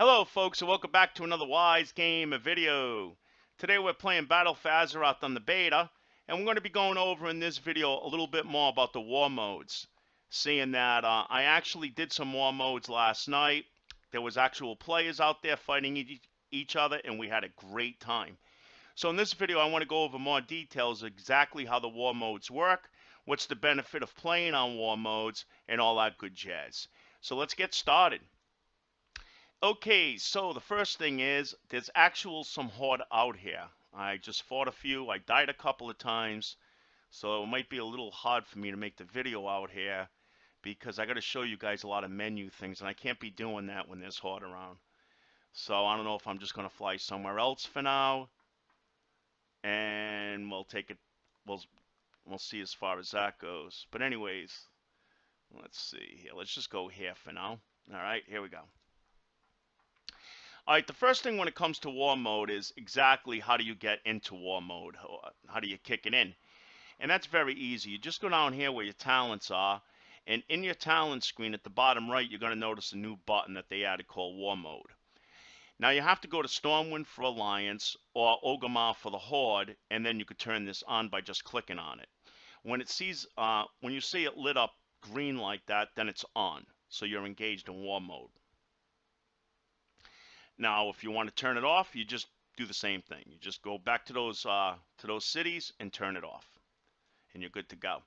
Hello folks and welcome back to another Wise Game video. Today we're playing Battle for Azeroth on the beta, and we're going to be going over in this video a little bit more about the war modes. Seeing that I actually did some war modes last night. There was actual players out there fighting each other, and we had a great time. So in this video I want to go over more details exactly how the war modes work, what's the benefit of playing on war modes, and all that good jazz. So let's get started. Okay, so the first thing is there's some horde out here. I just fought a few. I died a couple of times, so it might be a little hard for me to make the video out here because I got to show you guys a lot of menu things, and I can't be doing that when there's horde around. So I don't know if I'm just gonna fly somewhere else for now, and we'll take it. We'll see as far as that goes. But anyways, let's see here. Let's just go here for now. All right, here we go. All right, the first thing when it comes to war mode is exactly how do you get into war mode? How do you kick it in? And that's very easy. You just go down here where your talents are, and in your talent screen at the bottom right, you're going to notice a new button that they added called war mode. Now you have to go to Stormwind for Alliance or Orgrimmar for the Horde, and then you could turn this on by just clicking on it. When you see it lit up green like that, then it's on. So you're engaged in war mode. Now, if you want to turn it off, you just do the same thing. You just go back to those cities and turn it off, and you're good to go.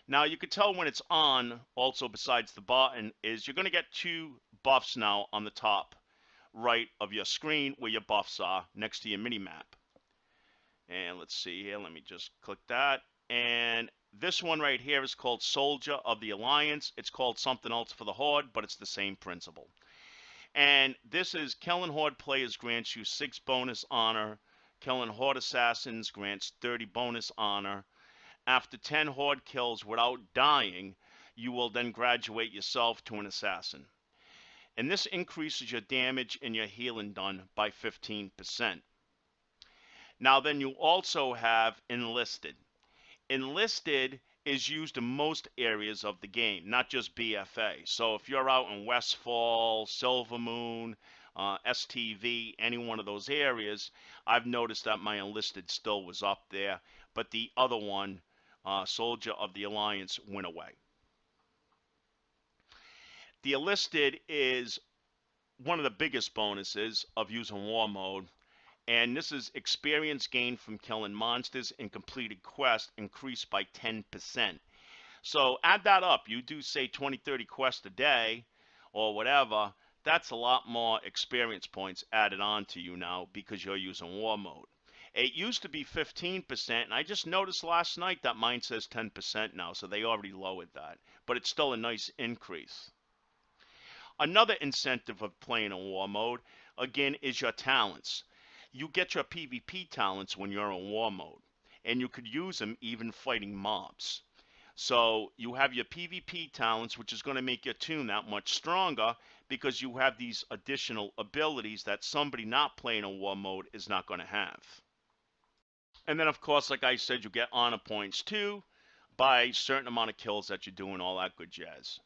Now, you can tell when it's on, also besides the button, is you're going to get two buffs now on the top right of your screen where your buffs are next to your mini-map. And let's see here. Let me just click that. And this one right here is called Soldier of the Alliance. It's called something else for the Horde, but it's the same principle. And this is killing Horde players grants you 6 bonus honor. Killing Horde assassins grants 30 bonus honor. After 10 Horde kills without dying, you will then graduate yourself to an assassin. And this increases your damage and your healing done by 15%. Now then you also have enlisted. Enlisted is used in most areas of the game, not just BFA. So if you're out in Westfall, Silvermoon, STV, any one of those areas, I've noticed that my enlisted still was up there, but the other one, Soldier of the Alliance, went away. The enlisted is one of the biggest bonuses of using war mode, and this is experience gained from killing monsters and completed quests increased by 10%. So add that up. You do say 20, 30 quests a day or whatever. That's a lot more experience points added on to you now because you're using war mode. It used to be 15%, and I just noticed last night that mine says 10% now, so they already lowered that. But it's still a nice increase. Another incentive of playing in war mode, again, is your talents. You get your PvP talents when you're in war mode, and you could use them even fighting mobs. So you have your PvP talents, which is going to make your toon that much stronger because you have these additional abilities that somebody not playing in war mode is not going to have. And then, of course, like I said, you get honor points too by a certain amount of kills that you do and all that good jazz.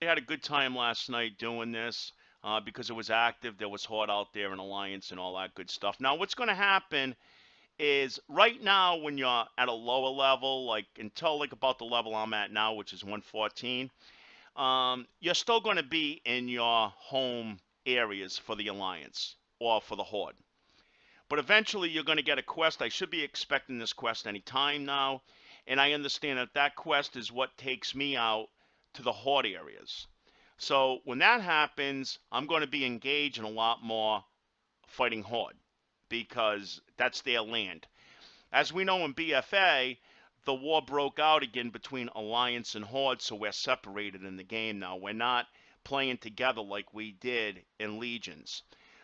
I had a good time last night doing this because it was active. There was Horde out there and Alliance and all that good stuff. Now, what's going to happen is right now when you're at a lower level, like until like about the level I'm at now, which is 114, you're still going to be in your home areas for the Alliance or for the Horde. But eventually you're going to get a quest. I should be expecting this quest any time now. And I understand that that quest is what takes me out to the Horde areas. So when that happens, I'm going to be engaged in a lot more fighting Horde because that's their land. As we know in BFA, the war broke out again between Alliance and Horde, so we're separated in the game now. We're not playing together like we did in Legions.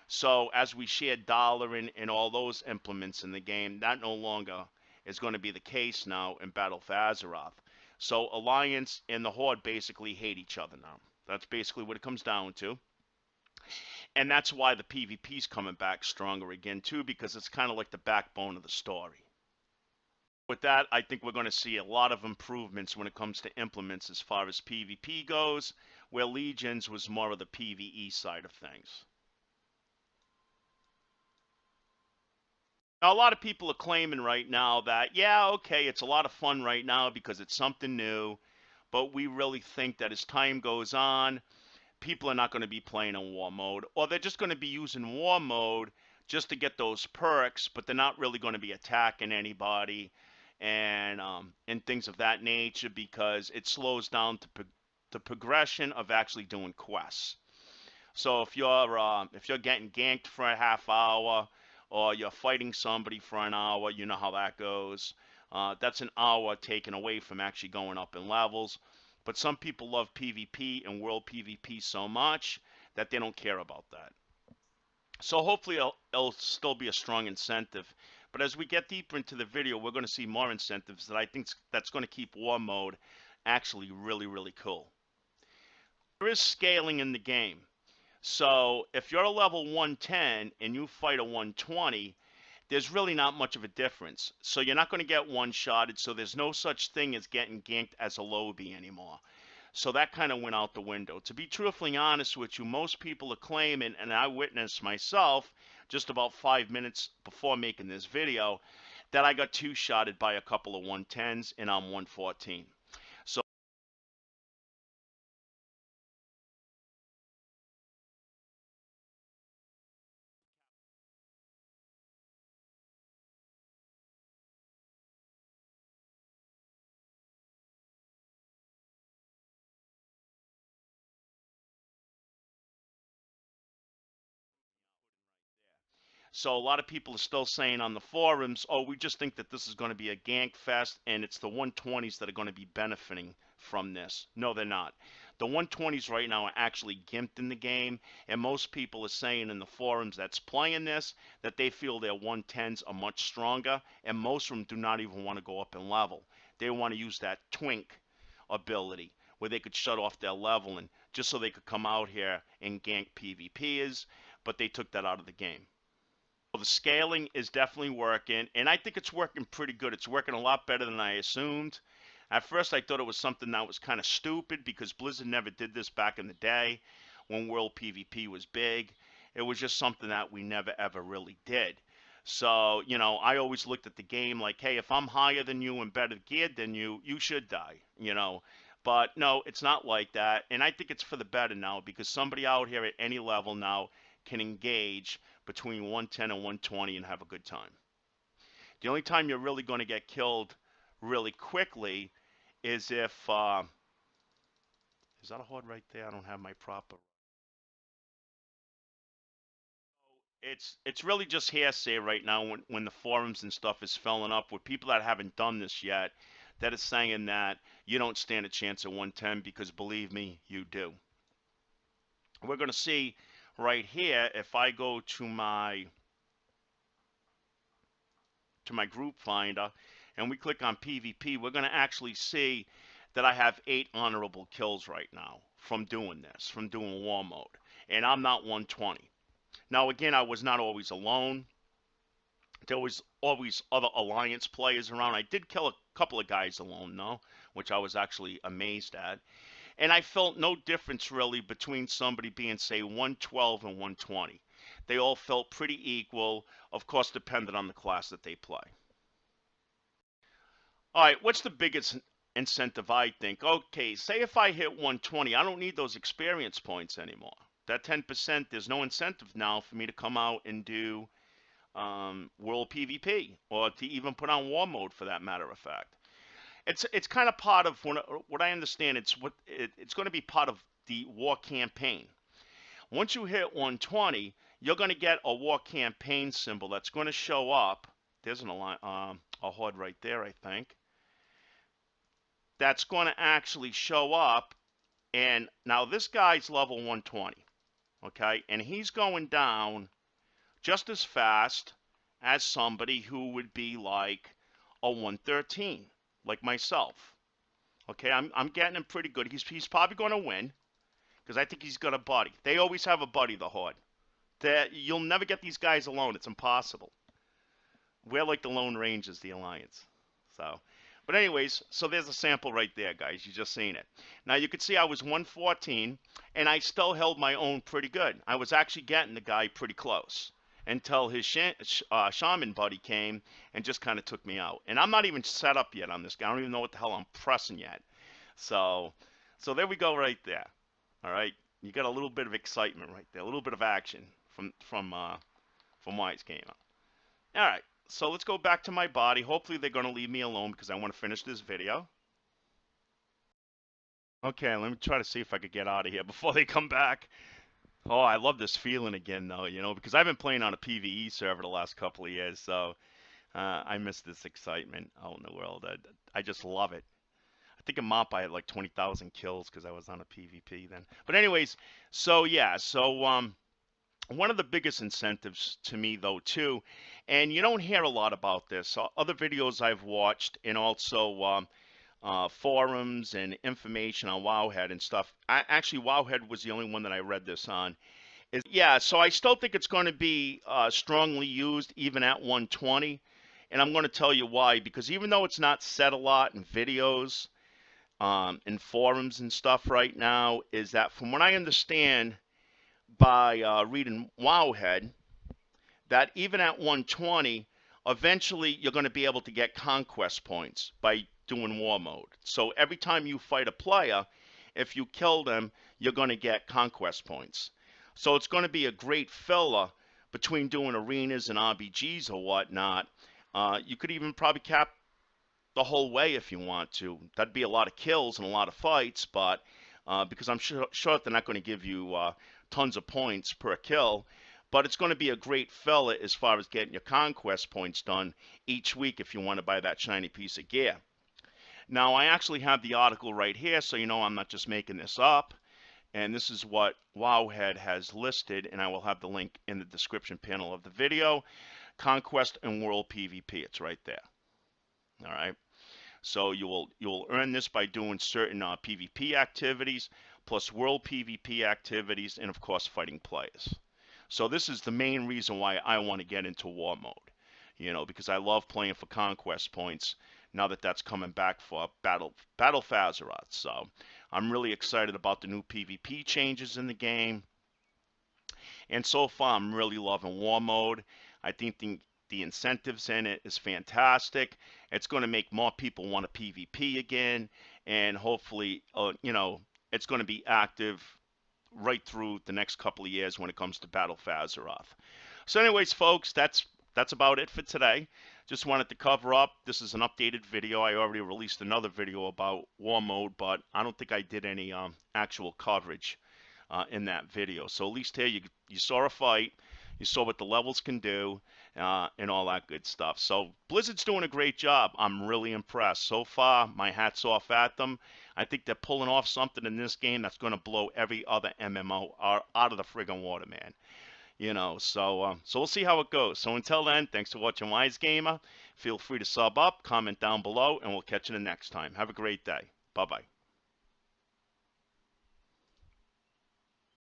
So as we shared Dollar and all those implements in the game, that no longer is going to be the case now in Battle for Azeroth. So Alliance and the Horde basically hate each other now. That's basically what it comes down to. And that's why the PvP's coming back stronger again too, because it's kind of like the backbone of the story. With that, I think we're going to see a lot of improvements when it comes to implements as far as PvP goes, where Legions was more of the PvE side of things. Now, a lot of people are claiming right now that, yeah, okay, it's a lot of fun right now because it's something new, but we really think that as time goes on, people are not going to be playing in war mode, or they're just going to be using war mode just to get those perks, but they're not really going to be attacking anybody and things of that nature because it slows down the progression of actually doing quests. So if you're getting ganked for a half hour or you're fighting somebody for an hour, you know how that goes. That's an hour taken away from actually going up in levels. But some people love PvP and world PvP so much that they don't care about that. So hopefully it'll still be a strong incentive. But as we get deeper into the video, we're going to see more incentives that I think that's going to keep war mode actually really, really cool. There is scaling in the game. So if you're a level 110 and you fight a 120, there's really not much of a difference. So you're not going to get one-shotted, so there's no such thing as getting ganked as a lobby anymore. So that kind of went out the window. To be truthfully honest with you, most people are claiming, and I witnessed myself just about 5 minutes before making this video, that I got two-shotted by a couple of 110s and I'm 114. So So a lot of people are still saying on the forums, oh, we just think that this is going to be a gank fest and it's the 120s that are going to be benefiting from this. No, they're not. The 120s right now are actually gimped in the game, and most people are saying in the forums that's playing this that they feel their 110s are much stronger, and most of them do not even want to go up in level. They want to use that twink ability where they could shut off their leveling just so they could come out here and gank PvPers, but they took that out of the game. The scaling is definitely working, and I think it's working pretty good. It's working a lot better than I assumed. At first, I thought it was something that was kind of stupid because Blizzard never did this back in the day when World PvP was big. It was just something that we never ever really did. So, I always looked at the game like, hey, if I'm higher than you and better geared than you, you should die. But no, it's not like that. And I think it's for the better now because somebody out here at any level now can engage between 110 and 120 and have a good time. The only time you're really going to get killed really quickly is if is that a horde right there? I don't have my proper. It's really just hearsay right now when the forums and stuff is filling up with people that haven't done this yet that is saying that you don't stand a chance at 110 because believe me, you do. We're going to see right here if I go to my group finder and we click on PvP, we're going to actually see that I have 8 honorable kills right now from doing this, from doing war mode. And I'm not 120. Now, again, I was not always alone. There was always other Alliance players around. I did kill a couple of guys alone, though, which I was actually amazed at. And I felt no difference, really, between somebody being, say, 112 and 120. They all felt pretty equal, of course, depending on the class that they play. All right, what's the biggest incentive I think? Okay, say if I hit 120, I don't need those experience points anymore. That 10%, there's no incentive now for me to come out and do world PvP or to even put on war mode for that matter of fact. It's kind of part of what I understand. It's going to be part of the war campaign. Once you hit 120, you're going to get a war campaign symbol that's going to show up. There's a horde right there, I think. That's going to actually show up. And now this guy's level 120, okay? And he's going down just as fast as somebody who would be like a 113, like myself. Okay, I'm getting him pretty good. He's probably going to win because I think he's got a buddy. They always have a buddy, the Horde. You'll never get these guys alone. It's impossible. We're like the Lone Rangers, the Alliance. So, But anyways, so there's a sample right there, guys. You just seen it. Now you can see I was 114, and I still held my own pretty good. I was actually getting the guy pretty close until his shaman buddy came and just kind of took me out. And I'm not even set up yet on this guy. I don't even know what the hell I'm pressing yet. So, so there we go right there. All right, you got a little bit of excitement right there, a little bit of action from Wise Gamer. All right, so let's go back to my body. Hopefully they're going to leave me alone because I want to finish this video. Okay, let me try to see if I could get out of here before they come back. Oh, I love this feeling again, though, because I've been playing on a PvE server the last couple of years, so I miss this excitement out in the world. I just love it. I think in MOP I had like 20,000 kills because I was on a PvP then. But anyways, so yeah, so one of the biggest incentives to me though too, and you don't hear a lot about this. Other videos I've watched, and also forums and information on Wowhead and stuff. Actually, Wowhead was the only one that I read this on. Yeah, so I still think it's going to be strongly used even at 120, and I'm going to tell you why. Because even though it's not said a lot in videos, in forums and stuff right now, is that from what I understand by reading Wowhead, that even at 120, eventually you're going to be able to get conquest points by doing war mode. So every time you fight a player, if you kill them, you're going to get conquest points. So it's going to be a great filler between doing arenas and RBGs or whatnot. You could even probably cap the whole way if you want to. That'd be a lot of kills and a lot of fights, but because I'm sure they're not going to give you tons of points per kill, but it's going to be a great filler as far as getting your conquest points done each week if you want to buy that shiny piece of gear. Now, I actually have the article right here, so you know I'm not just making this up. And this is what Wowhead has listed, and I will have the link in the description panel of the video. Conquest and World PvP, it's right there. All right. So you will earn this by doing certain PvP activities, plus World PvP activities, and of course fighting players. So this is the main reason why I want to get into war mode, because I love playing for conquest points now that that's coming back for Battle for Azeroth. So I'm really excited about the new PvP changes in the game. And so far, I'm really loving war mode. I think the incentives in it is fantastic. It's going to make more people want to PvP again, and hopefully, it's going to be active right through the next couple of years when it comes to Battle for Azeroth. So anyways, folks, that's about it for today. Just wanted to cover up. This is an updated video. I already released another video about war mode, but I don't think I did any actual coverage in that video. So at least here you saw a fight, you saw what the levels can do, and all that good stuff. So Blizzard's doing a great job. I'm really impressed. So far, my hat's off at them. I think they're pulling off something in this game that's going to blow every other MMO out of the friggin' water, man. So we'll see how it goes. So until then, thanks for watching Wise Gamer. Feel free to sub up, comment down below, and we'll catch you the next time. Have a great day. Bye-bye.